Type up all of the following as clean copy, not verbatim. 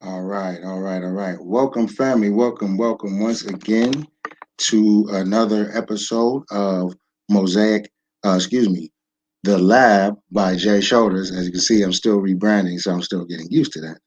All right, all right, all right. Welcome, family. Welcome once again to another episode of Mosaic. Excuse me, The Lab by Jay Shoulders. As you can see, I'm still rebranding, so I'm still getting used to that.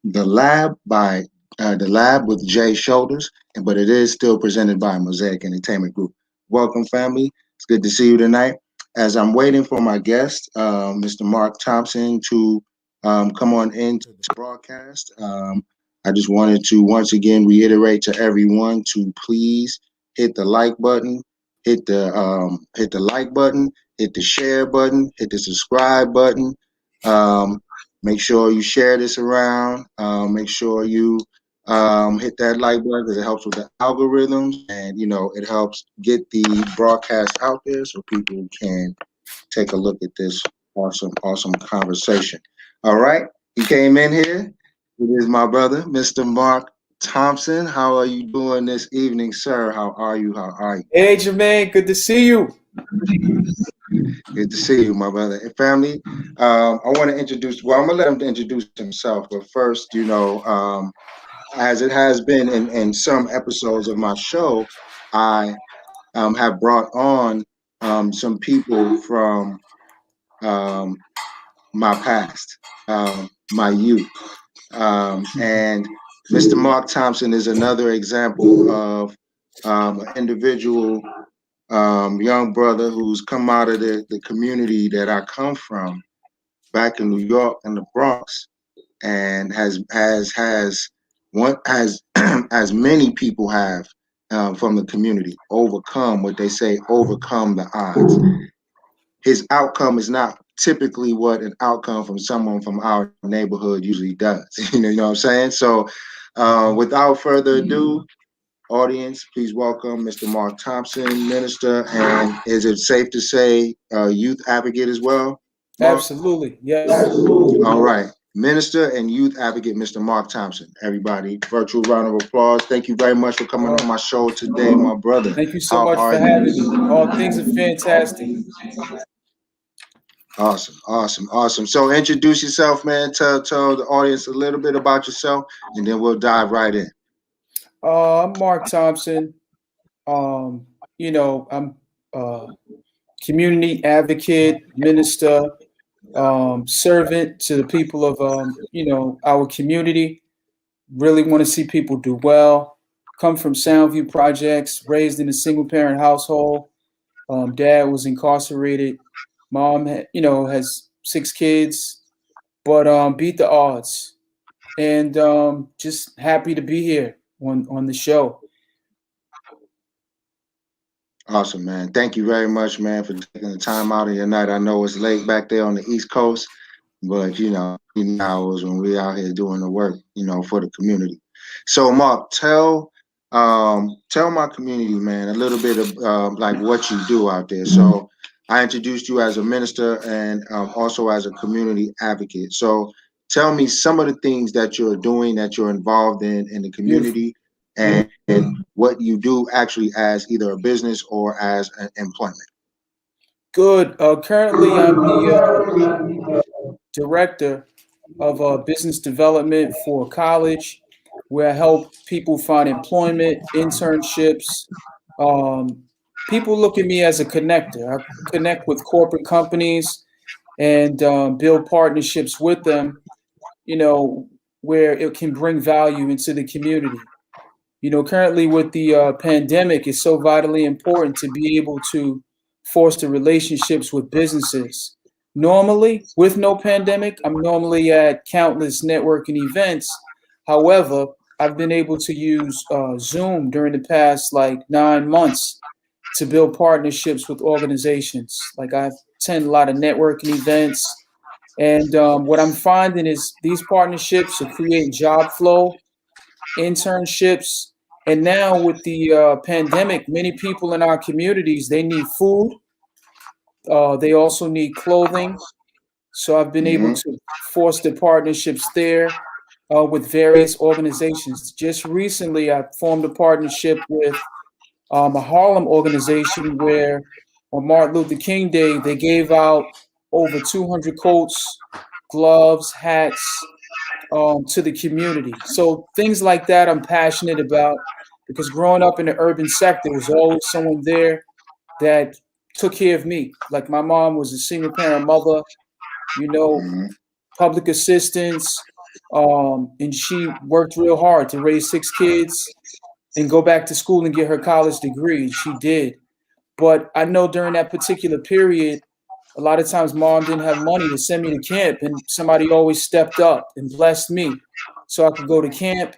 The Lab by The Lab with Jay Shoulders, but it is still presented by Mosaic Entertainment Group. Welcome, family. It's good to see you tonight. As I'm waiting for my guest, Mr. Mark Thompson, to come on into the broadcast. I just wanted to once again reiterate to everyone to please hit the like button, hit the like button, hit the share button, hit the subscribe button. Um, Make sure you share this around. Make sure you hit that like button because it helps with the algorithms, and it helps get the broadcast out there so people can take a look at this awesome conversation. All right, he came in here. It is my brother, Mr. Mark Thompson. How are you doing this evening, sir? How are you? How are you? Hey, Jermaine, good to see you. Good to see you, my brother and family. I want to introduce. Well, I'm gonna let him introduce himself, but first, as it has been in some episodes of my show, I have brought on some people from um, my past, my youth. And Mr. Mark Thompson is another example of an individual, young brother who's come out of the community that I come from back in New York in the Bronx, and has one as as many people have from the community overcome what they say overcome the odds. His outcome is not typically what an outcome from someone from our neighborhood usually does. You know what I'm saying? So, without further ado, audience, please welcome Mr. Mark Thompson, minister, and is it safe to say youth advocate as well, Mark? Absolutely, yes. All right. Minister and youth advocate, Mr. Mark Thompson. Everybody, virtual round of applause. Thank you very much for coming on Oh, my show today, my brother. thank you so How much are for having me. Oh, you? things are fantastic. Awesome. So introduce yourself, man. Tell the audience a little bit about yourself, and then we'll dive right in. I'm Mark Thompson. Um, I'm a community advocate, minister, servant to the people of, our community. Really want to see people do well. Come from Soundview Projects, raised in a single parent household. Dad was incarcerated. Mom, has 6 kids, but beat the odds, and just happy to be here on the show. Awesome, man. Thank you very much, man, for taking the time out of your night. I know it's late back there on the East Coast, but hours when we're out here doing the work, for the community. So, Mark, tell my community, man, a little bit of like what you do out there. So, I introduced you as a minister and also as a community advocate. So, tell me some of the things that you're doing, that you're involved in the Beautiful. community, and what you do actually as either a business or as an employment. Good. Currently, I'm the director of business development for a college, where I help people find employment, internships. Um, People look at me as a connector. I connect with corporate companies and build partnerships with them, you know, where it can bring value into the community. Currently with the pandemic, it's so vitally important to be able to foster relationships with businesses. Normally, with no pandemic, I'm normally at countless networking events. However, I've been able to use Zoom during the past like 9 months to build partnerships with organizations. Like I attend a lot of networking events, and what I'm finding is these partnerships are creating job flow, internships, and now with the pandemic, many people in our communities they need food. They also need clothing. So I've been able Hmm. to foster partnerships there with various organizations. Just recently, I formed a partnership with a Harlem organization where on Martin Luther King Day they gave out over 200 coats, gloves, hats, to the community. So things like that I'm passionate about because growing up in the urban sector, there was always someone there that took care of me. Like my mom was a single parent mother, you know, Mm-hmm. public assistance, and she worked real hard to raise 6 kids and go back to school and get her college degree. She did. But I know during that particular period, a lot of times mom didn't have money to send me to camp, and somebody always stepped up and blessed me so I could go to camp.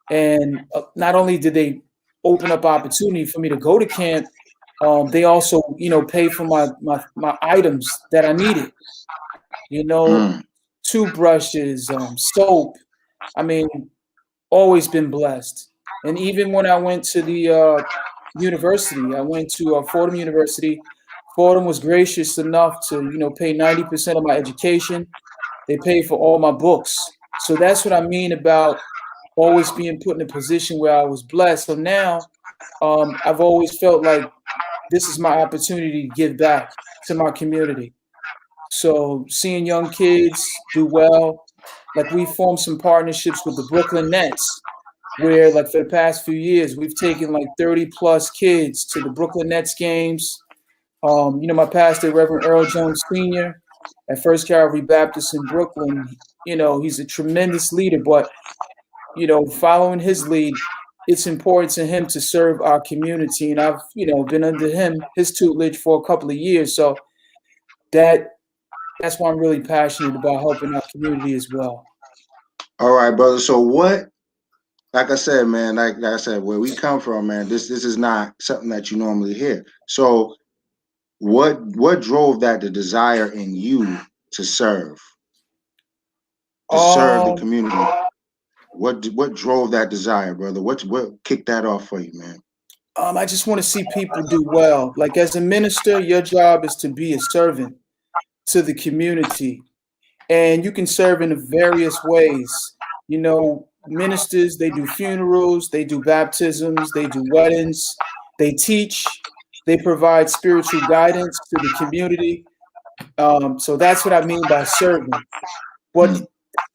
And not only did they open up opportunity for me to go to camp, they also, pay for my items that I needed. You know, Mm. toothbrushes, soap. I mean, always been blessed. And even when I went to the university, I went to Fordham University. Fordham was gracious enough to, pay 90% of my education. They paid for all my books. So that's what I mean about always being put in a position where I was blessed. So now I've always felt like this is my opportunity to give back to my community. So seeing young kids do well, like we formed some partnerships with the Brooklyn Nets, where like for the past few years we've taken like 30 plus kids to the Brooklyn Nets games. My pastor, Reverend Earl Jones Sr. at First Calvary Baptist in Brooklyn, he's a tremendous leader, but following his lead, it's important to him to serve our community. And I've, been under his tutelage for a couple of years. So that's why I'm really passionate about helping our community as well. All right, brother. So what? Like I said, man. Like I said, where we come from, man. This is not something that you normally hear. So what drove that the desire in you to serve the Um, community? What drove that desire, brother? What kicked that off for you, man? I just want to see people do well. Like as a minister, your job is to be a servant to the community, and you can serve in various ways. Ministers, they do funerals, they do baptisms, they do weddings, they teach, they provide spiritual guidance to the community. So that's what I mean by serving. But Mm.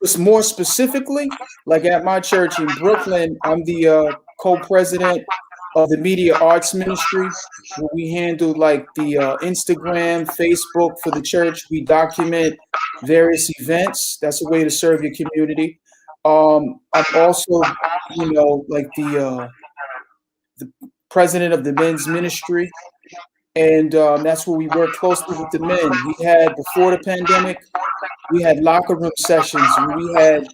it's more specifically, like at my church in Brooklyn, I'm the co-president of the Media Arts Ministry, where we handle like the Instagram, Facebook for the church. We document various events. That's a way to serve your community. I'm also, like the president of the men's ministry, and that's where we work closely with the men. We had before the pandemic, we had locker room sessions. We had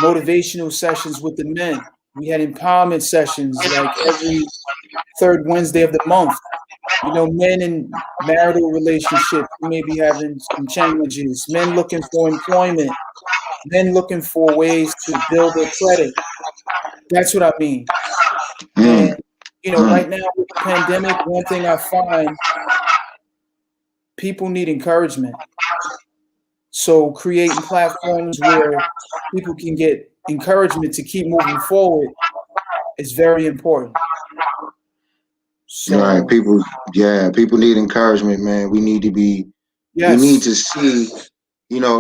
motivational sessions with the men. We had empowerment sessions like every third Wednesday of the month. Men in marital relationships may be having some challenges, men looking for employment, men looking for ways to build their credit. That's what I mean. And, Mm. right Mm. now with the pandemic, one thing I find people need encouragement. So creating platforms where people can get encouragement to keep moving forward is very important. All right, So people. Yeah, people need encouragement, man. We need yes, to see,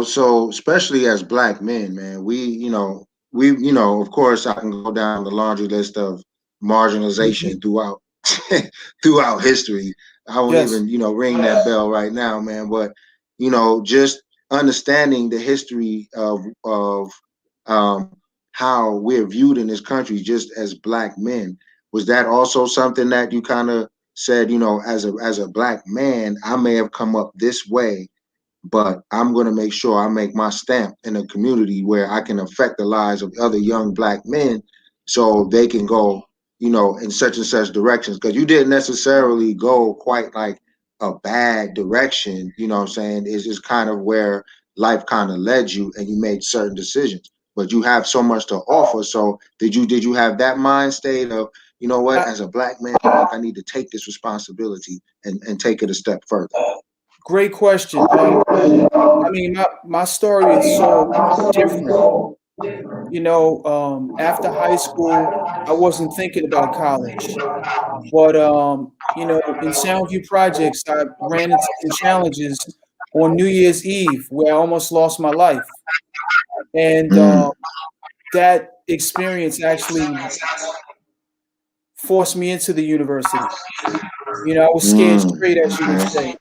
so especially as black men, man, of course I can go down the laundry list of mhm, marginalization throughout throughout history. I won't yes, even, ring that bell right now, man. But, just understanding the history of um how we're viewed in this country just as black men. Was that also something that you kind of said, as a black man, I may have come up this way, but I'm going to make sure I make my stamp in a community where I can affect the lives of other young black men so they can go, in such and such directions. Because you didn't necessarily go quite like a bad direction, you know what I'm saying? It's just kind of where life kind of led you and you made certain decisions. But you have so much to offer. So did you have that mind state of, what, I, as a black man, I need to take this responsibility and take it a step further? great question. I mean, my story is so different. After high school, I wasn't thinking about college, but in Soundview Projects, I ran into some challenges on New Year's Eve where I almost lost my life. And Mm, that experience actually forced me into the university. I was scared straight, as you would okay. say.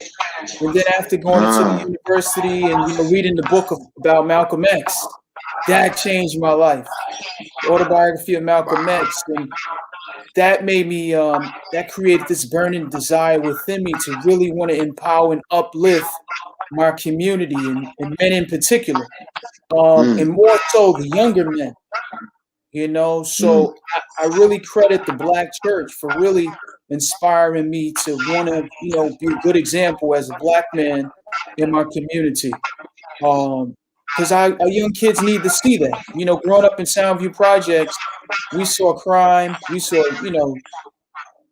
And then after going into the Ah, university and reading the book about Malcolm X, that changed my life. The autobiography of Malcolm X, and that made me that created this burning desire within me to really want to empower and uplift my community and men in particular, mm, and more so the younger men. mm. So I really credit the Black church for really inspiring me to want to be a good example as a Black man in my community. Because our young kids need to see that. Growing up in Soundview Projects, we saw crime, we saw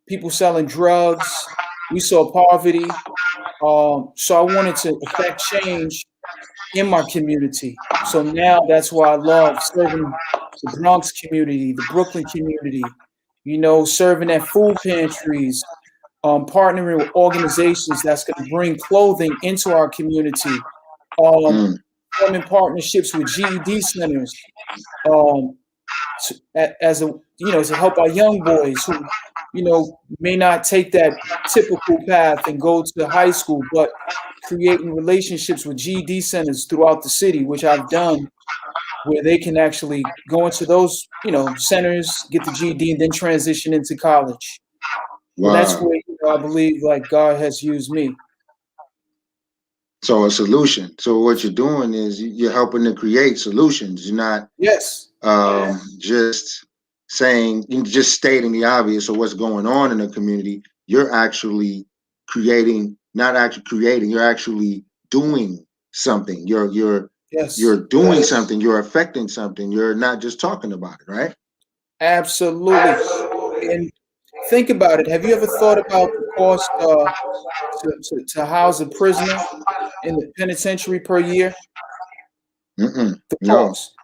people selling drugs, we saw poverty. So I wanted to affect change in my community. So now that's why I love serving the Bronx community, the Brooklyn community, serving at food pantries, partnering with organizations that's going to bring clothing into our community, um, Mm. forming partnerships with GED centers, um, as a to help our young boys who may not take that typical path and go to high school, but creating relationships with GED centers throughout the city, which I've done, where they can actually go into those centers, get the GED, and then transition into college. And that's Wow. where I believe like God has used me. So a solution. So what you're doing is you're helping to create solutions. You're not Yes, just saying, you just stating the obvious of what's going on in the community. You're actually creating, not actually creating. You're actually doing something. You're yes, doing something. You're affecting something. You're not just talking about it, right? absolutely. And think about it. Have you ever thought about the cost to house a prisoner in the penitentiary per year? Mm-mm. The No. cost.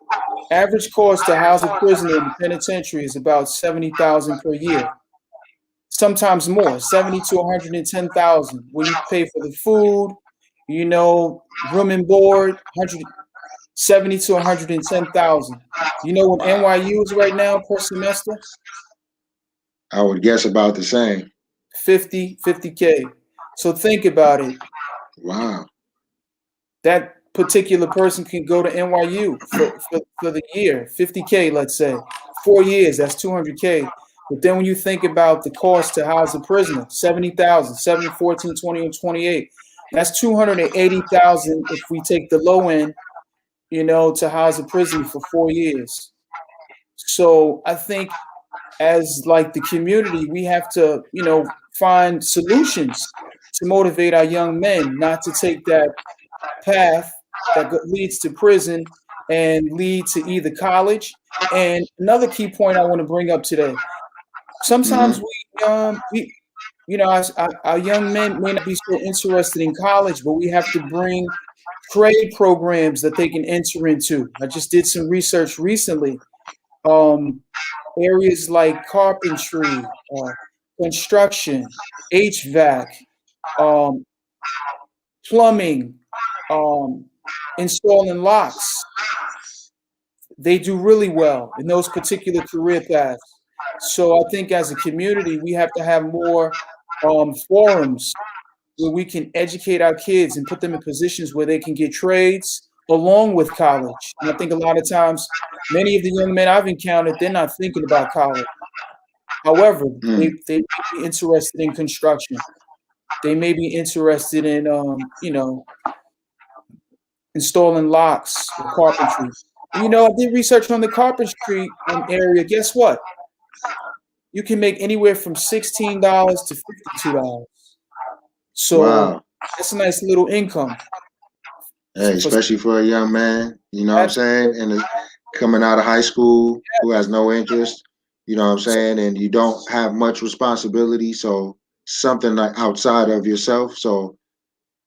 Average cost to house a prisoner in the penitentiary is about 70,000 per year. Sometimes more, 70 to 110,000. When you pay for the food, room and board, 170 to 110,000. You know what NYU is right now per semester? I would guess about the same. 50K. So think about it. Wow. That particular person can go to NYU for the year, 50K, let's say. 4 years, that's 200K. But then when you think about the cost to house a prisoner, 70,000, 70, 14, 20, and 28, that's 280,000 if we take the low end, to house a prisoner for 4 years. So I think as like the community, we have to, find solutions to motivate our young men not to take that path that leads to prison and lead to either college. And another key point I want to bring up today: sometimes Mm-hmm. our young men may not be so interested in college, but we have to bring trade programs that they can enter into. I just did some research recently. Um, Areas like carpentry, construction, HVAC, um, plumbing, um, installing locks. They do really well in those particular career paths. So I think as a community, we have to have more forums where we can educate our kids and put them in positions where they can get trades along with college. And I think a lot of times, many of the young men I've encountered, they're not thinking about college. However, Mm. they may be interested in construction. They may be interested in, installing locks or carpentry. I did research on the carpentry area. Guess what? You can make anywhere from $16 to $52. So Wow. that's a nice little income Hey, for especially for a young man, you know what I'm saying? absolutely. And coming out of high school who has no interest, you know what I'm saying? And you don't have much responsibility. So something like outside of yourself. So,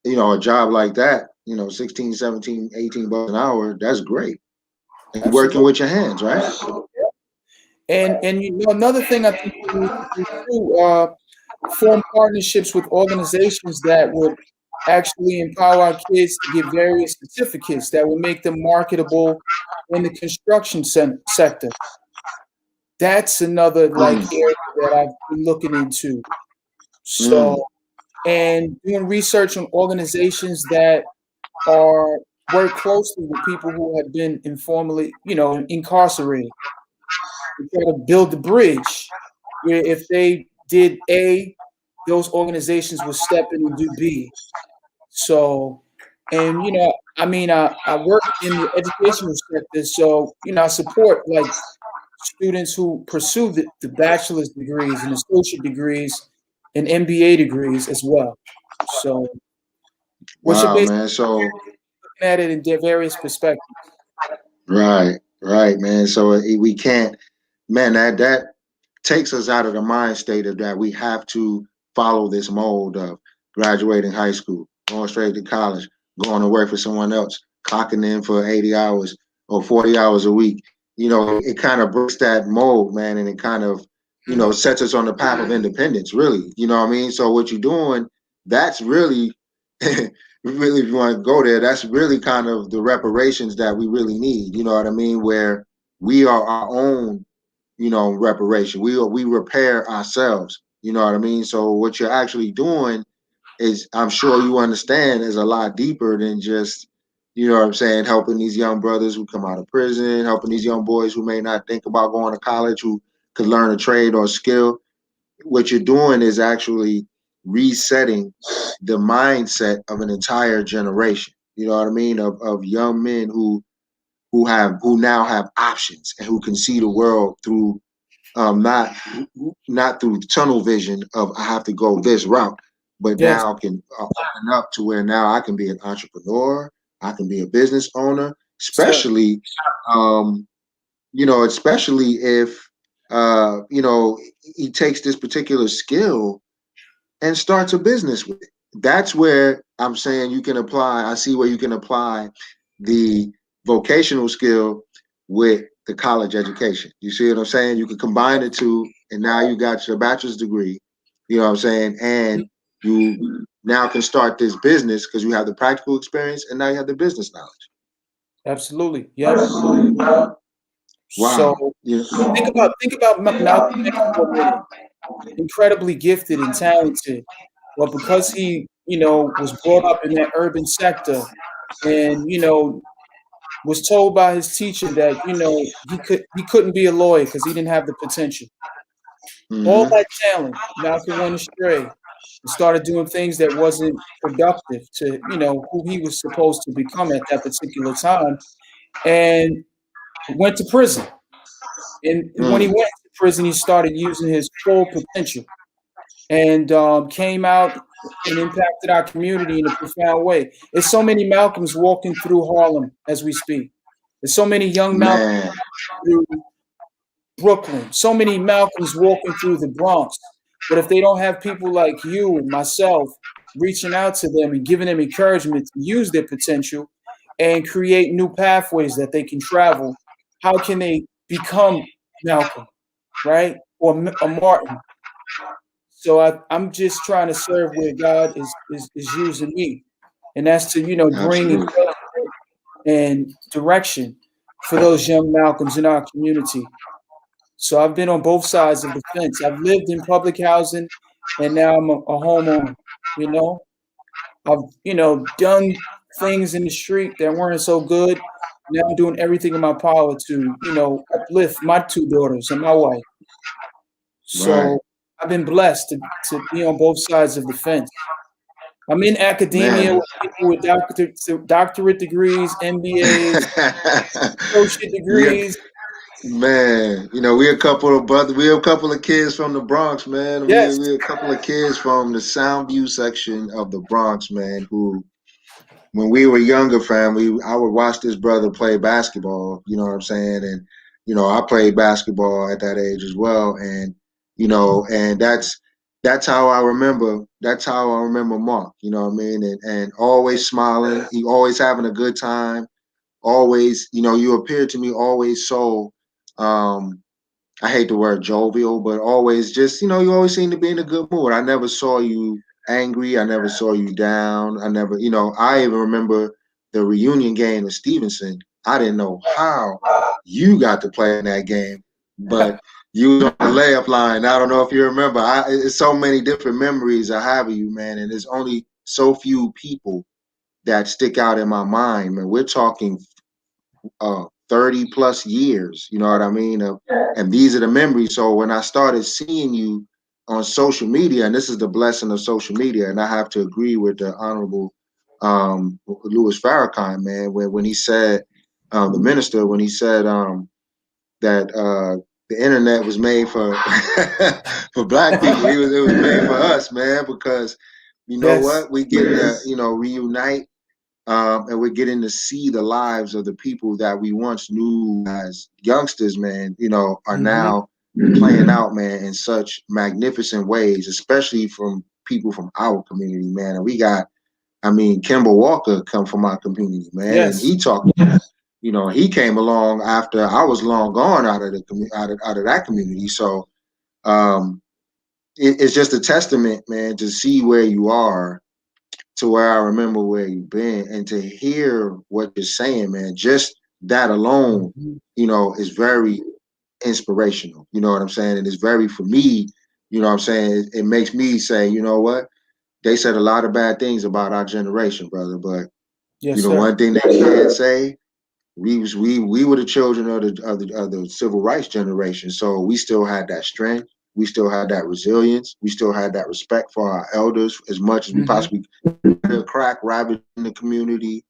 a job like that, 16, 17, 18 bucks an hour, that's great. And you're working Absolutely. with your hands, right? And another thing I think we need to do too, form partnerships with organizations that would actually empower our kids to get various certificates that would make them marketable in the construction sector. That's another like Mm, area that I've been looking into. mm. So, and doing research on organizations that are work closely with people who have been informally, incarcerated, to try to build the bridge where if they did A, those organizations would step in and do B. So, and I mean, I work in the educational sector, so I support like students who pursue the bachelor's degrees and associate degrees and MBA degrees as well. So, which are Wow, basically man. So looking at it in their various perspectives. right, man. So we can't, man. That takes us out of the mind state of that we have to follow this mold of graduating high school, going straight to college, going to work for someone else, clocking in for 80 hours or 40 hours a week. It kind of breaks that mold, man, and it kind of, sets us on the path of independence, really. You know what I mean? So what you're doing, that's really, really, if you want to go there, that's really kind of the reparations that we really need. You know what I mean? Where we are our own reparation. We repair ourselves. You know what I mean? So what you're actually doing is, I'm sure you understand, is a lot deeper than just, what I'm saying, helping these young brothers who come out of prison, helping these young boys who may not think about going to college, who could learn a trade or skill. What you're doing is actually resetting the mindset of an entire generation. You know what I mean? Of young men who now have options and who can see the world through not through tunnel vision of I have to go this route, but Yes. now can open up to where now I can be an entrepreneur, I can be a business owner, Sir. especially especially if he takes this particular skill and starts a business with it. That's where I'm saying you can apply. I see where you can apply the vocational skill with the college education. You see what I'm saying? You can combine the two, and now you got your bachelor's degree. You know what I'm saying? And you now can start this business because you have the practical experience, and now you have the business knowledge. Absolutely. Yep. So Wow. Yeah. think about Malcolm X for a minute. Incredibly gifted and talented, but because he, was brought up in that urban sector and, was told by his teacher that, he couldn't be a lawyer because he didn't have the potential. All Mm-hmm. that talent, Malcolm went astray and started doing things that wasn't productive to, who he was supposed to become at that particular time, and went to prison. And when he Mm. went to prison, he started using his full potential and came out and impacted our community in a profound way. There's so many Malcolms walking through Harlem as we speak. There's so many young Malcolms Man. through Brooklyn, so many Malcolms walking through the Bronx. But if they don't have people like you and myself reaching out to them and giving them encouragement to use their potential and create new pathways that they can travel, how can they become Malcolm, right? Or a Martin? So I'm just trying to serve where God is using me, and that's to bring Absolutely. encouragement and direction for those young Malcolms in our community. So I've been on both sides of the fence. I've lived in public housing, and now I'm a homeowner. You know, I've done things in the street that weren't so good. Now I'm doing everything in my power to uplift my two daughters and my wife. Right. So I've been blessed to be on both sides of the fence. I'm in academia Man. with people with doctorate degrees, MBAs, associate we degrees. Man, we a couple of kids from the Bronx, man. Yes, We a couple of kids from the Soundview section of the Bronx, man, who when we were younger, family, I would watch this brother play basketball, you know what I'm saying? And, I played basketball at that age as well. And, and that's how I remember Mark, you know what I mean? And always smiling, he always having a good time, always, you appear to me always so um I hate the word jovial, but always just, you always seem to be in a good mood. I never saw you angry. I never saw you down. I never, I even remember the reunion game of Stevenson. I didn't know how you got to play in that game, but you was on the layup line. I don't know if you remember. It's so many different memories I have of you, man, and there's only so few people that stick out in my mind, man. We're talking 30 plus years, you know what I mean? And these are the memories. So when I started seeing you on social media, and this is the blessing of social media, and I have to agree with the Honorable Louis Farrakhan, man, when he said, the minister, when he said that the internet was made for for black people, it was made for us, man, because you know Yes. what? We get to, reunite, and we're getting to see the lives of the people that we once knew as youngsters, man, are Mm-hmm. now playing out, man, in such magnificent ways, especially from people from our community, man. And we got, Kimber Walker come from our community, man, and Yes. he talked, he came along after I was long gone out of out of that community. So it's just a testament, man, to see where you are, to where I remember where you've been, and to hear what you're saying, man. Just that alone, Mm-hmm. is very inspirational. You know what I'm saying? And it's very, for me, you know what I'm saying? It makes me say, you know what? They said a lot of bad things about our generation, brother. But Yes, sir. one thing they can say, we were the children of the civil rights generation. So we still had that strength. We still had that resilience. We still had that respect for our elders as much as we Mm-hmm. possibly could. Crack rabbit in the community.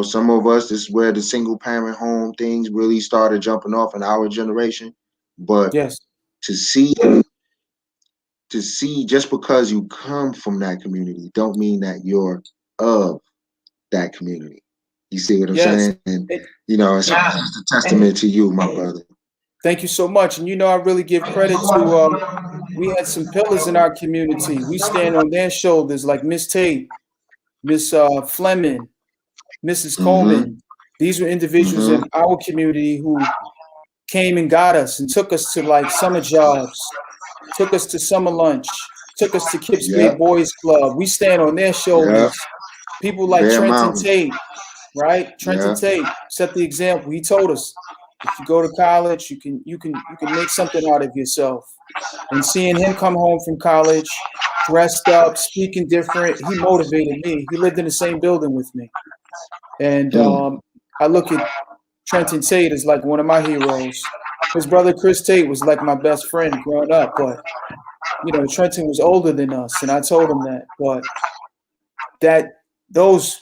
Some of us, this is where the single parent home things really started jumping off in our generation. But Yes. to see just because you come from that community don't mean that you're of that community. You see what I'm Yes. saying? And And, it's and just a testament to you, my brother. thank you so much. And I really give credit to we had some pillars in our community. We stand on their shoulders, like Miss Tate, Miss Fleming, Mrs. Mm-hmm. Coleman. These were individuals Mm-hmm. in our community who came and got us and took us to like summer jobs, took us to summer lunch, took us to Kips Bay Yep. Boys Club. We stand on their Yep. shoulders. People like Bear Trenton Mountain. Tate, right? Trenton Yeah. Tate set the example. He told us, if you go to college, you can make something out of yourself. And seeing him come home from college, dressed up, speaking different, he motivated me. He lived in the same building with me, and Mm. I look at Trenton Tate as like one of my heroes. His brother Chris Tate was like my best friend growing up, but Trenton was older than us, and I told him that. But that those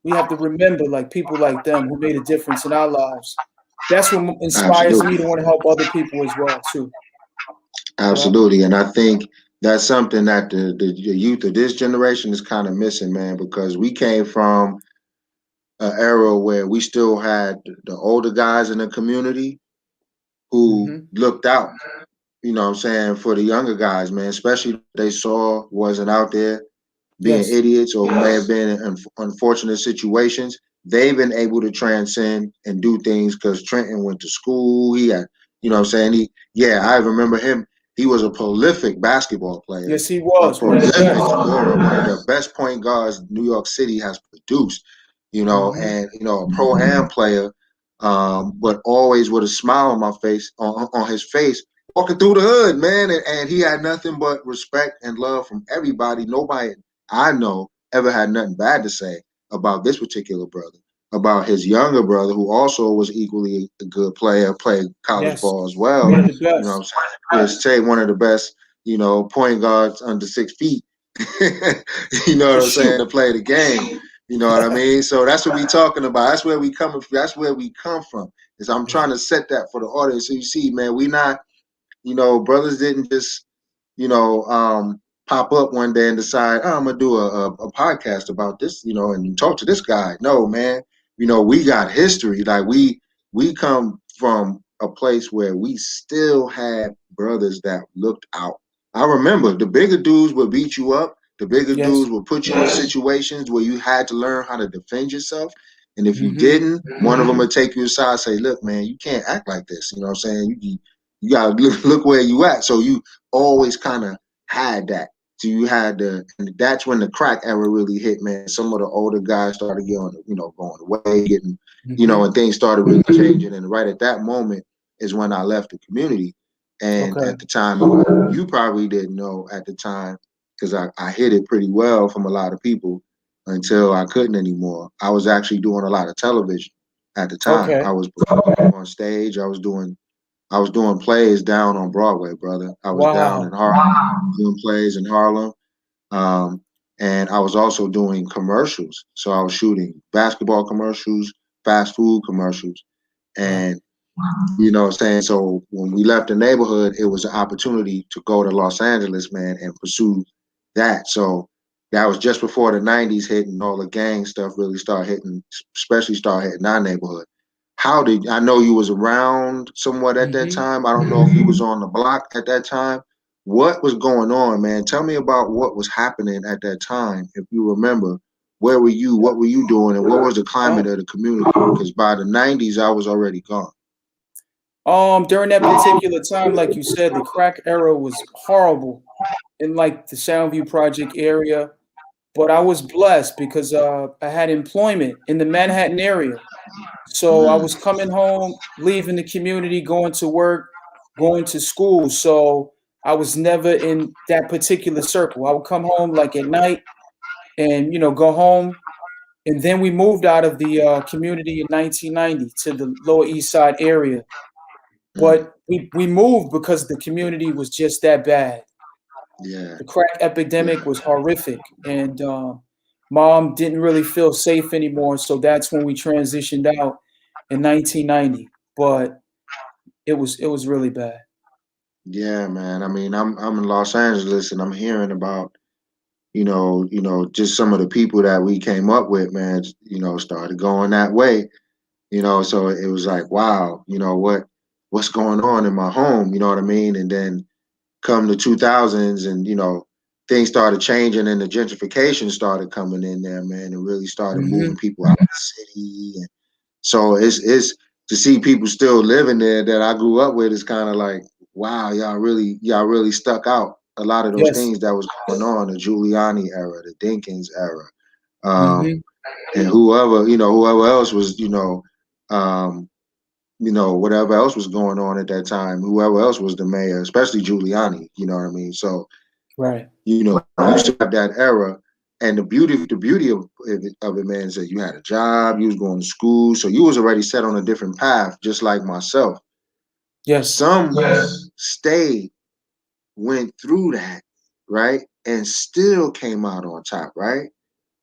we have to remember, like people like them who made a difference in our lives. That's what inspires me Absolutely. to want to help other people as well too. You know? Absolutely. And I think that's something that the youth of this generation is kind of missing, man, because we came from an era where we still had the older guys in the community who Mm-hmm. looked out, what I'm saying, for the younger guys, man, especially if they saw wasn't out there being Yes. idiots or may have been in unfortunate situations. They've been able to transcend and do things because Trenton went to school. He had, what I'm saying, I remember him. He was a prolific basketball player, Yes, he a was one of the prolific best. scorer, one of the best point guards New York City has produced, Mm-hmm. and, a pro am player, but always with a smile on my face, on his face, walking through the hood, man. And he had nothing but respect and love from everybody. Nobody I know ever had nothing bad to say about this particular brother, about his younger brother, who also was equally a good player, played college Yes, ball as well. one of the You know what I'm best. saying? Chris Tate, one of the best, point guards under 6 feet. You know To what I'm saying? shoot. To play the game. You know what I mean? So that's what we talking about. That's where we coming from. That's where we come from. Is I'm Yeah. trying to set that for the audience. So you see, man, we not, brothers didn't just, pop up one day and decide, oh, I'm gonna do a podcast about this, and talk to this guy. No, man, we got history. Like we come from a place where we still had brothers that looked out. I remember the bigger dudes would beat you up. The bigger Yes. dudes would put you in situations where you had to learn how to defend yourself. And if you Mm-hmm. didn't, one of them would take you aside and say, look, man, you can't act like this. You know what I'm saying? You gotta look where you at. So you always kind of had that. you had the, and that's when the crack era really hit, man. Some of the older guys started getting, going away, getting, Mm-hmm. and things started really changing. And right at that moment is when I left the community. And Okay. at the time, you probably didn't know at the time, because I hid it pretty well from a lot of people until I couldn't anymore. I was actually doing a lot of television at the time. Okay. I was performing on stage. I was doing plays down on Broadway, brother. I was down in Wow. Harlem doing plays in Harlem. Um, and I was also doing commercials. So I was shooting basketball commercials, fast food commercials. Wow. And, what I'm saying? So when we left the neighborhood, it was an opportunity to go to Los Angeles, man, and pursue that. So that was just before the 90s hit and all the gang stuff really started hitting, especially started hitting our neighborhood. How did I know you was around somewhat at that Mm-hmm. time? I don't know if you was on the block at that time. What was going on, man? Tell me about what was happening at that time. If you remember, where were you? What were you doing? And what was the climate Oh. of the community? Because by the 90s, I was already gone. During that particular time, like you said, the crack era was horrible in like the Soundview Project area. But I was blessed because I had employment in the Manhattan area. So I was Mm, coming home, leaving the community, going to work, going to school. So I was never in that particular circle. I would come home like at night and, go home. And then we moved out of the community in 1990 to the Lower East Side area. mm, But we moved because the community was just that bad. yeah, The crack epidemic yeah, was horrific, and mom didn't really feel safe anymore. So that's when we transitioned out in 1990. But it was really bad. yeah, man. I mean, I'm in Los Angeles, and I'm hearing about just some of the people that we came up with, man. Started going that way. So it was like, wow, what's going on in my home? You know what I mean? And then come the 2000s, and things started changing, and the gentrification started coming in there, man, and really started moving Hmm. people out of the city. And so it's to see people still living there that I grew up with is kind of like, wow, y'all really stuck out. A lot of those Yes. things that was going on, the Giuliani era, the Dinkins era, um, Hmm. and whoever else was, um, whatever else was going on at that time, whoever else was the mayor, especially Giuliani, you know what I mean? So, Right. you used to have that era. And the beauty of it, man, is that you had a job, you was going to school, so you was already set on a different path, just like myself. Yes. Some stayed, went through that, right, and still came out on top, right?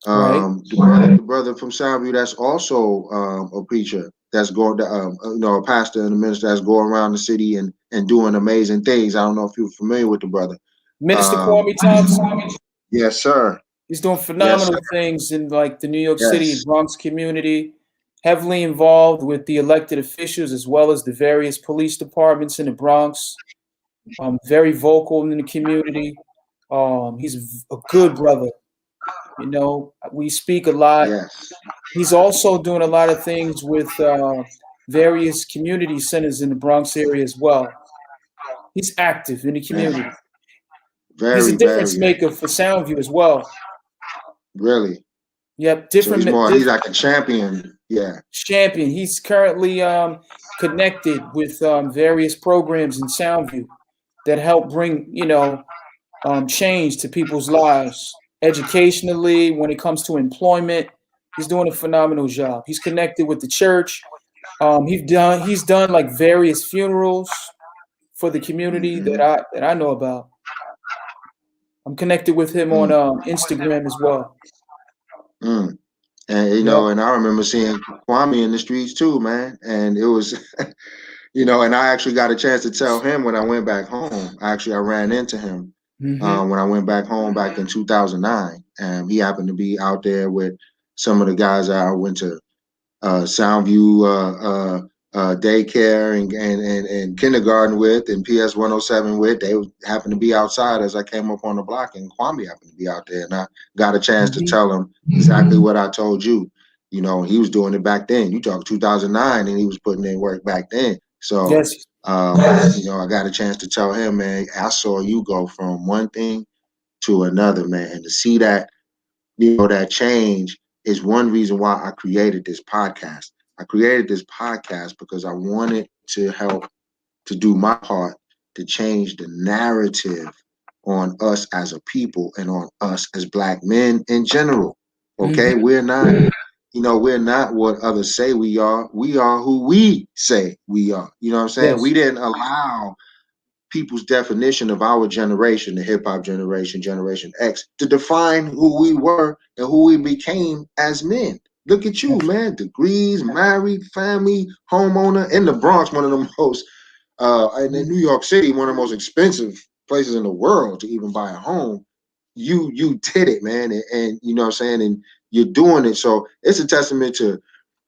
Right. The brother from Soundview that's also a preacher that's going to a pastor and a minister that's going around the city and doing amazing things. I don't know if you're familiar with the brother. Minister Um, Kwame Thompson. yes, sir. He's doing Yes, phenomenal sir. things in like the New York City Yes. Bronx community. Heavily involved with the elected officials as well as the various police departments in the Bronx. Very vocal in the community. He's a good brother. We speak a lot. Yes. He's also doing a lot of things with various community centers in the Bronx area as well. He's active in the Man. community. He's a Very, difference very maker for Soundview as well. really. Yep, So he's like a champion. Yeah. champion. He's currently connected with various programs in Soundview that help bring, change to people's lives educationally. When it comes to employment, he's doing a phenomenal job. He's connected with the church. He's done like various funerals for the community that Hmm. I know about. I'm connected with him on Mm, Instagram as well. mm. And Yep. and I remember seeing Kwame in the streets too, man. And it was, and I actually got a chance to tell him when I went back home. Actually, I ran into him Hmm. when I went back home back in 2009. And he happened to be out there with some of the guys that I went to Soundview daycare and kindergarten with, and PS 107 with. They happened to be outside as I came up on the block, and Kwame happened to be out there, and I got a chance to Hmm. tell him exactly what I told you. He was doing it back then. You talk 2009, and he was putting in work back then. So, Yes. I got a chance to tell him, man, I saw you go from one thing to another, man. And to see that, that change is one reason why I created this podcast. I created this podcast because I wanted to help to do my part to change the narrative on us as a people and on us as black men in general. Okay, Hmm. we're not, we're not what others say we are. We are who we say we are. You know what I'm saying? Yes. We didn't allow people's definition of our generation, the hip hop generation, Generation X, to define who we were and who we became as men. Look at you, Yes. man. Degrees, married, family, homeowner in the Bronx, one of the most and in New York City, one of the most expensive places in the world to even buy a home. You did it, man, and you know what I'm saying, and you're doing it. So it's a testament to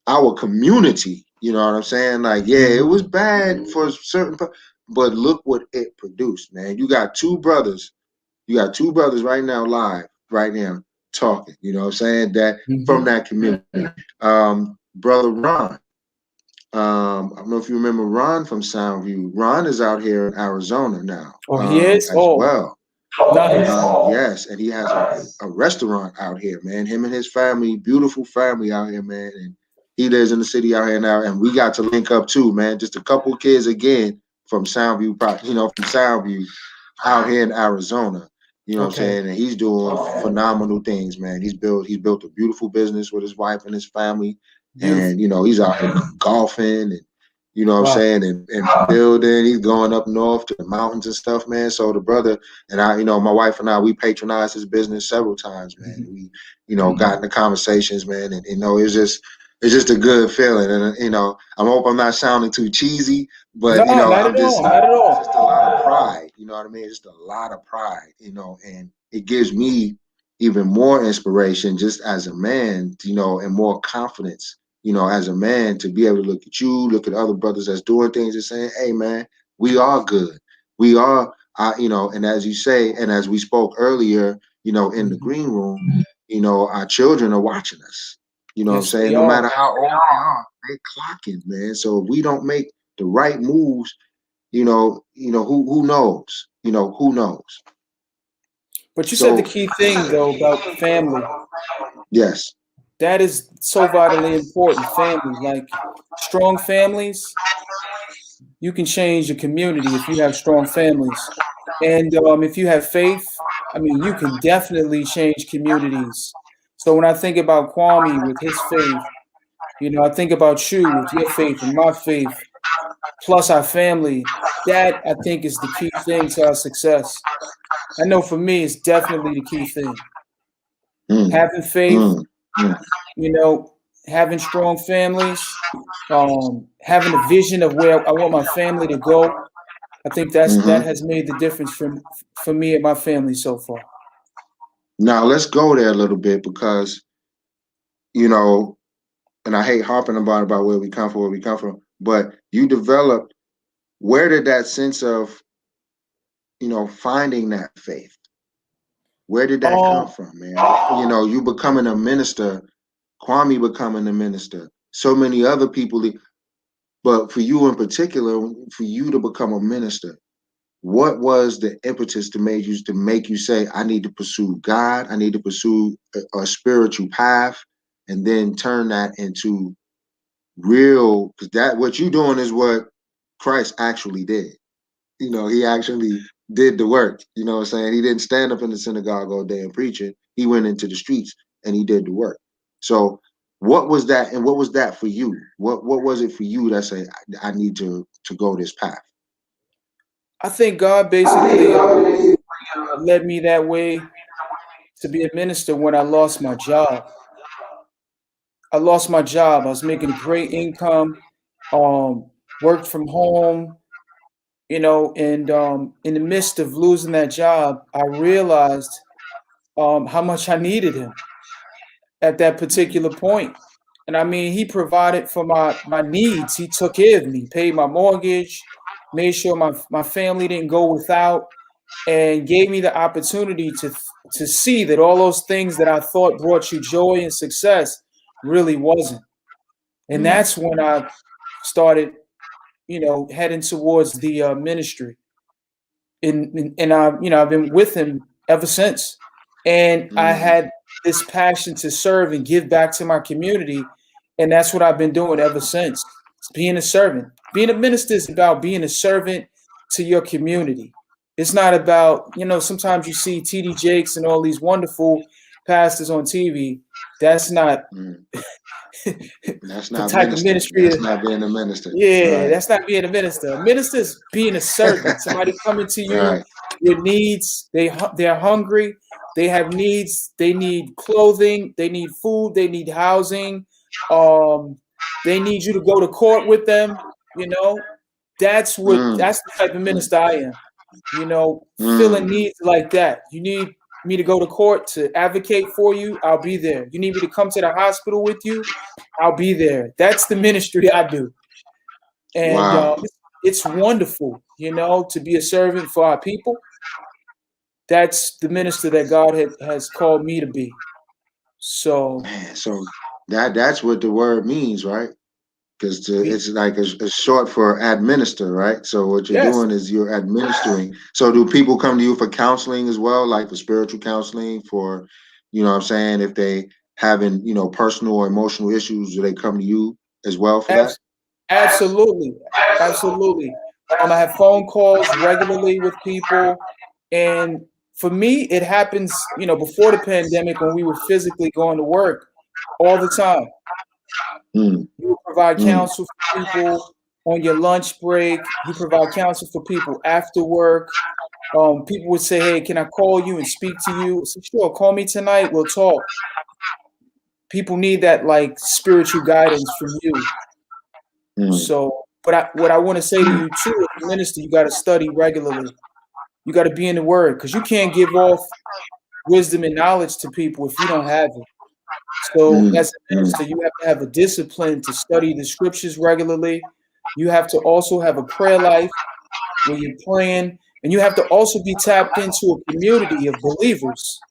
our community. You know what I'm saying? Like, yeah, it Hmm. was bad for certain, but look what it produced, man. You got two brothers. You got two brothers right now, live, right now, talking. You know what I'm saying? That from Hmm. that community. Brother Ron. I don't know if you remember Ron from Soundview. Ron is out here in Arizona now, Oh, he is? as Oh, well. nice. Yes, and he has a restaurant out here, man. Him and his family, beautiful family out here, man. And he lives in the city out here now, and we got to link up too, man. Just a couple kids again from Soundview, from Soundview out here in Arizona. You know what I'm Okay. saying? And he's doing phenomenal things, man. He's built a beautiful business with his wife and his family. And Beautiful. he's out here golfing and you know what I'm Wow. saying, and building. He's going up north to the mountains and stuff, man. So the brother and I, my wife and I, we patronized his business several times, man. Mhm. We, got into conversations, man, and it's just a good feeling. And I hope I'm not sounding too cheesy, No, but not I'm at just all. Not at all. just a lot of pride. You know what I mean? Just a lot of pride. And it gives me even more inspiration just as a man, and more confidence. As a man, to be able to look at you, look at other brothers that's doing things and saying, "Hey, man, we are good. We are." And as you say, and as we spoke earlier, in the Mhm. green room, our children are watching us. You know what I'm Yes, they saying? No are. matter how old they are, they're clocking, man. So if we don't make the right moves, who knows? Who knows? But you said the So key thing, though, about family. yes. That is so vitally important. Family, like strong families, you can change a community if you have strong families. And if you have faith, I mean, you can definitely change communities. So when I think about Kwame with his faith, I think about you with your faith and my faith, plus our family. That I think is the key thing to our success. I know for me, it's definitely the key thing. Mm, Having faith, mm, mm, you know, having strong families, having a vision of where I want my family to go. I think that hmm has made the difference for me and my family so far. Now let's go there a little bit because you know, and I hate harping about where we come from, but you developed. Where did that sense of finding that faith? Where did that come Um, from, man? You becoming a minister, Kwame becoming a minister, so many other people. But for you in particular, for you to become a minister, what was the impetus to make you say, I need to pursue God, I need to pursue a spiritual path, and then turn that into real? Because that what you're doing is what Christ actually did. He actually did the work. You know what I'm saying? He didn't stand up in the synagogue all day and preach it. He went into the streets and he did the work. So what was that, and what was that for you? What was it for you that said, I need to go this path? I think God basically led me that way to be a minister when I lost my job. I lost my job. I was making a great income, worked from home, and in the midst of losing that job, I realized how much I needed him at that particular point. And I mean, he provided for my needs. He took care of me, paid my mortgage, made sure my family didn't go without, and gave me the opportunity to see that all those things that I thought brought you joy and success really wasn't. And Mm, that's when I started, heading towards the ministry. And I, I've been with him ever since. And I Mm, had this passion to serve and give back to my community. And that's what I've been doing ever since. It's being a servant. Being a minister is about being a servant to your community. It's not about, sometimes you see TD Jakes and all these wonderful pastors on TV. That's not mm. That's the not type of minister. ministry. That's not being a minister. Yeah, Right. that's not being a minister. A minister is being a servant. Somebody coming to you Right. with needs. They're hungry. They have needs. They need clothing. They need food. They need housing. Um, they need you to go to court with them. You know, that's Mm, the type of mm, minister I am. Filling mm. needs like that. You need me to go to court to advocate for you. I'll be there. You need me to come to the hospital with you. I'll be there. That's the ministry I do. And Wow. it's wonderful, to be a servant for our people. That's the minister that God has called me to be. So, Man, so that's what the word means, right? Because we, it's like a short for administer, right? So what you're yes, doing is you're administering. So do people come to you for counseling as well, like for spiritual counseling, for, what I'm saying, if they having, personal or emotional issues, do they come to you as well for that? abs- absolutely, absolutely. I have phone calls regularly with people, and for me, it happens, before the pandemic when we were physically going to work all the time. Mm, You provide mm, counsel for people on your lunch break. You provide counsel for people after work. People would say, "Hey, can I call you and speak to you?" I said, "Sure, call me tonight. We'll talk." People need that like spiritual guidance from you. mm, So, but what I want to say to you too, as a minister, you got to study regularly. You got to be in the Word because you can't give off wisdom and knowledge to people if you don't have it. So, mm, as a mm. minister, you have to have a discipline to study the scriptures regularly. You have to also have a prayer life where you're praying, and you have to also be tapped into a community of believers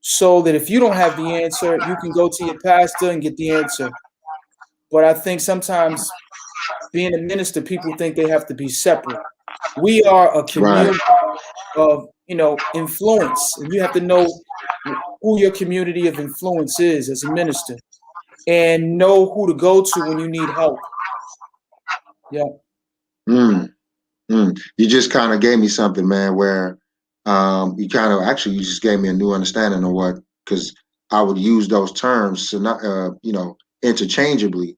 so that if you don't have the answer, you can go to your pastor and get the answer. But I think sometimes being a minister, people think they have to be separate. We are a Right. community of, influence, and you have to know who your community of influence is as a minister and know who to go to when you need help. Yeah. Mm. Mm. You just kind of gave me something, man, where you kind of actually you just gave me a new understanding of what because I would use those terms to not interchangeably,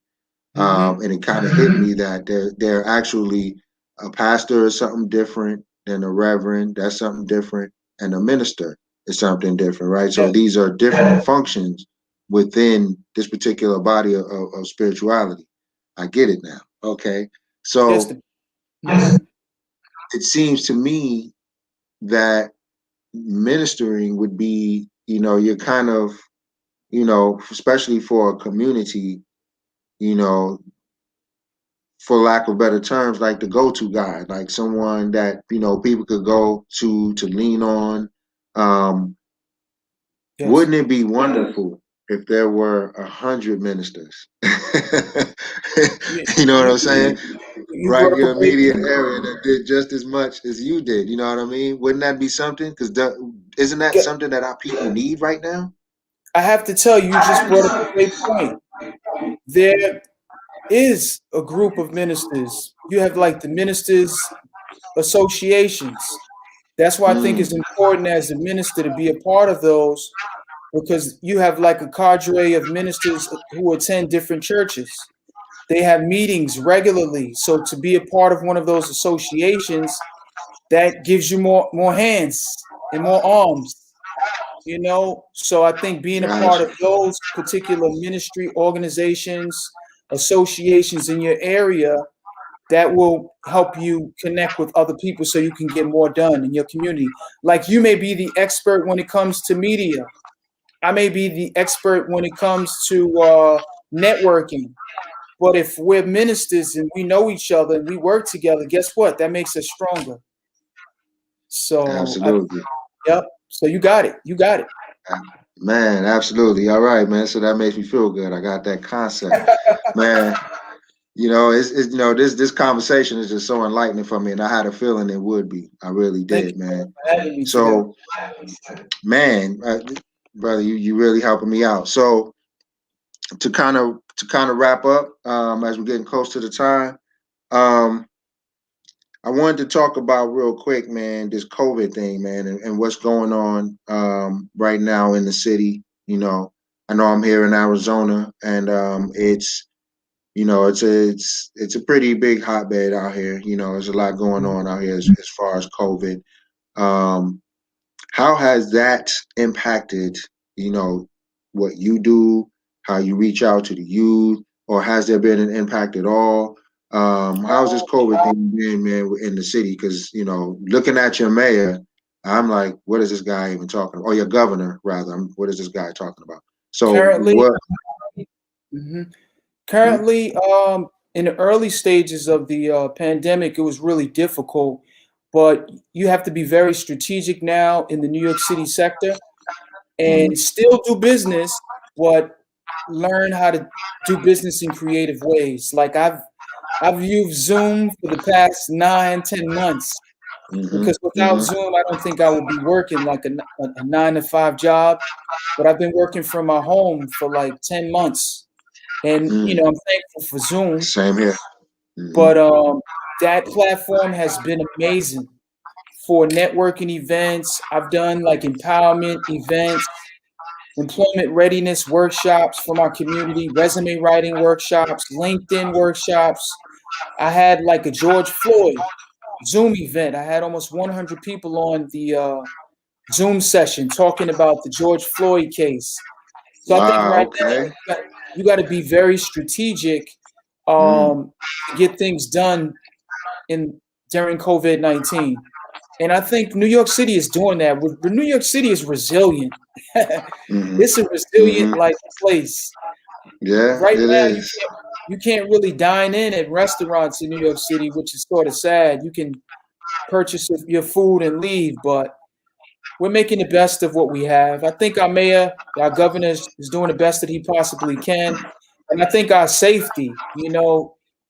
Mm-hmm. and it kind of hit me that they're actually a pastor is something different than a reverend. That's something different, and a minister is something different, right? So Yes. these are different functions within this particular body of spirituality. I get it now. Okay, Yes. so Mhm. it seems to me that ministering would be, you're kind of, especially for a community, you know, for lack of better terms, like the go-to guy, like someone that, people could go to lean on. Um, Yes. wouldn't it be wonderful if there were 100 ministers? You, You know what you, I'm saying? you Right brought in up a your great immediate point. area that did just as much as you did. You know what I mean? Wouldn't that be something? Because isn't that something that our people need right now? I have to tell you, you just brought up a great point. There is a group of ministers. You have like the ministers associations. That's why I think Mm, it's important as a minister to be a part of those because you have like a cadre of ministers who attend different churches. They have meetings regularly. So to be a part of one of those associations, that gives you more hands and more arms. So I think being a part gotcha. of those particular ministry organizations, associations in your area, that will help you connect with other people so you can get more done in your community. Like you may be the expert when it comes to media. I may be the expert when it comes to networking. But if we're ministers and we know each other and we work together, guess what? That makes us stronger. So, Absolutely. yep. So you got it. You got it. Man, absolutely. All right, man. So that makes me feel good. I got that concept. Man, it's this conversation is just so enlightening for me, and I had a feeling it would be. I really Thank did, you man. for having me today. So, man, brother, you really helping me out. So to kind of wrap up, as we're getting close to the time, um, I wanted to talk about real quick, man, this COVID thing, man, and what's going on right now in the city. I know I'm here in Arizona, and it's a pretty big hotbed out here. There's a lot going on out here as far as COVID. Um, how has that impacted, you know, what you do, how you reach out to the youth, or has there been an impact at all? How's this COVID thing been, man, in the city? Because, looking at your mayor, I'm like, what is this guy even talking about? Or your governor, rather. What is this guy talking about? So Currently, what? mhm. Hmm? Currently, in the early stages of the pandemic, it was really difficult, but you have to be very strategic now in the New York City sector Hmm. and still do business, but learn how to do business in creative ways. Like I've used Zoom for the past 9, 10 months Hmm. because without Hmm. Zoom, I don't think I would be working like a 9 to 5 job. But I've been working from my home for like 10 months. And, I'm thankful for Zoom, Same here. Hmm. but that platform has been amazing for networking events. I've done like empowerment events, employment readiness workshops for my community, resume writing workshops, LinkedIn workshops. I had like a George Floyd Zoom event. I had almost 100 people on the Zoom session talking about the George Floyd case. So I think Wow. right Okay. now you got to be very strategic Mm. to get things done in during COVID-19. And I think New York City is doing that. New York City is resilient. Hmm. It's a resilient Hmm. like place. Yeah, Right it now is. you can't really dine in at restaurants in New York City, which is sort of sad. You can purchase your food and leave, but we're making the best of what we have. I think our mayor, our governor is doing the best that he possibly can. And I think our safety,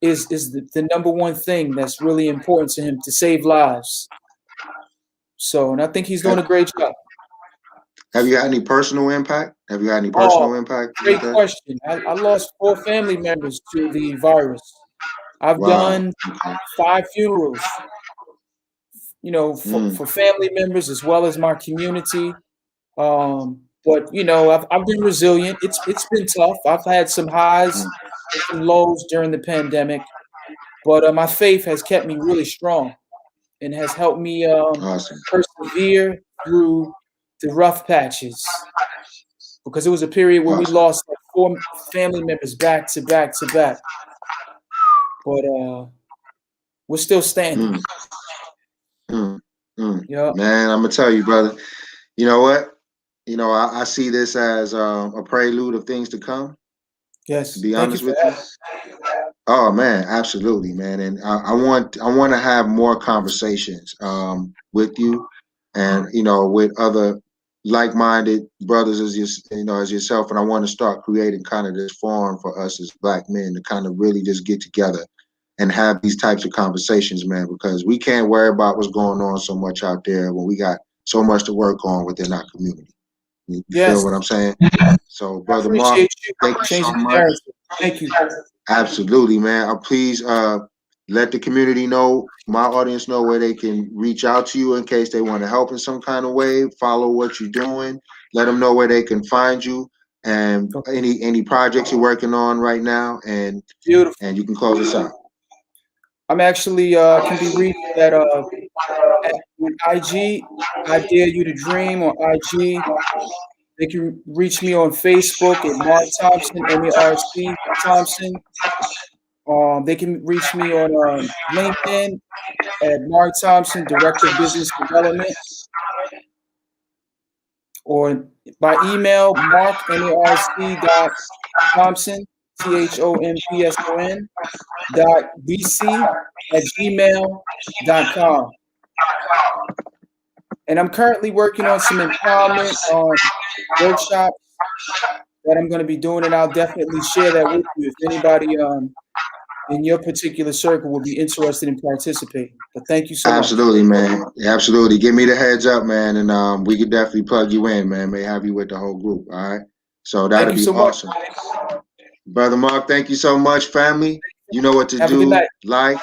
is the number one thing that's really important to him to save lives. So, and I think he's doing Have, a great job. have you had any personal impact? Have you had any Oh, personal impact with great that? question. I lost 4 family members to the virus. I've Wow. done Okay. 5 funerals, Mm. for family members as well as my community. But I've been resilient. It's been tough. I've had some highs Mm. and some lows during the pandemic, but my faith has kept me really strong and has helped me Awesome. persevere through the rough patches. Because it was a period where we Awesome. lost like 4 family members back to back to back, but we're still standing. Mm. Mm. Mm. Yeah. Man, I'm gonna tell you, brother. You know what? I see this as a prelude of things to come. To Yes. be Thank you honest for with you. having me. Oh man, absolutely, man. And I want to have more conversations with you, and with other like-minded brothers as yourself. And I want to start creating kind of this forum for us as Black men to kind of really just get together and have these types of conversations, man. Because we can't worry about what's going on so much out there when we got so much to work on within our community. You feel Yes. what I'm saying? So, I brother Mark, appreciate you thank you so changing the much. narrative. Thank you. Absolutely, man. Please let the community know, my audience know where they can reach out to you in case they want to help in some kind of way, follow what you're doing, let them know where they can find you and Okay. any projects you're working on right now, and Beautiful. you can close us out. I'm actually can be reached on IG. I dare you to dream on IG. They can reach me on Facebook at Mark Thompson, Marc Thompson. They can reach me on LinkedIn at Mark Thompson, Director of Business Development, or by email, Thompson, ThompsonBC@gmail.com. And I'm currently working on some empowerment workshops that I'm going to be doing, and I'll definitely share that with you if anybody in your particular circle would be interested in participating. But thank you so much. Absolutely, man. Absolutely. Give me the heads up, man, and we could definitely plug you in, man. May have you with the whole group. All right. So Thank that'd you be so much. awesome. Brother Mark, thank you so much, family. You know what to Have a good do. night. Like,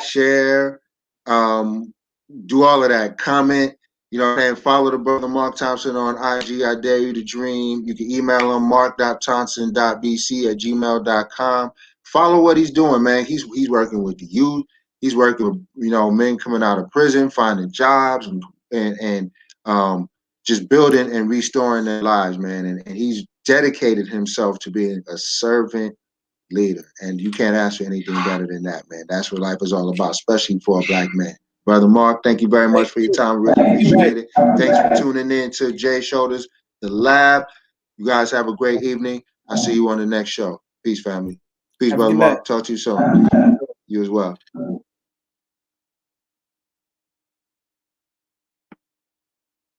share, do all of that. Comment, and follow the brother Mark Thompson on IG. I dare you to dream. You can email him mark.thompson.bc@gmail.com. Follow what he's doing, man. He's working with the youth. He's working with, men coming out of prison, finding jobs and just building and restoring their lives, man. And he's dedicated himself to being a servant leader. And you can't ask for anything better than that, man. That's what life is all about, especially for a black man. Brother Mark, thank you very much for your time. Really appreciate it. Thanks for tuning in to Jay Shoulders, The Lab. You guys have a great evening. I'll see you on the next show. Peace, family. Peace, Have a Brother good night. Mark. Talk to you soon. You as well.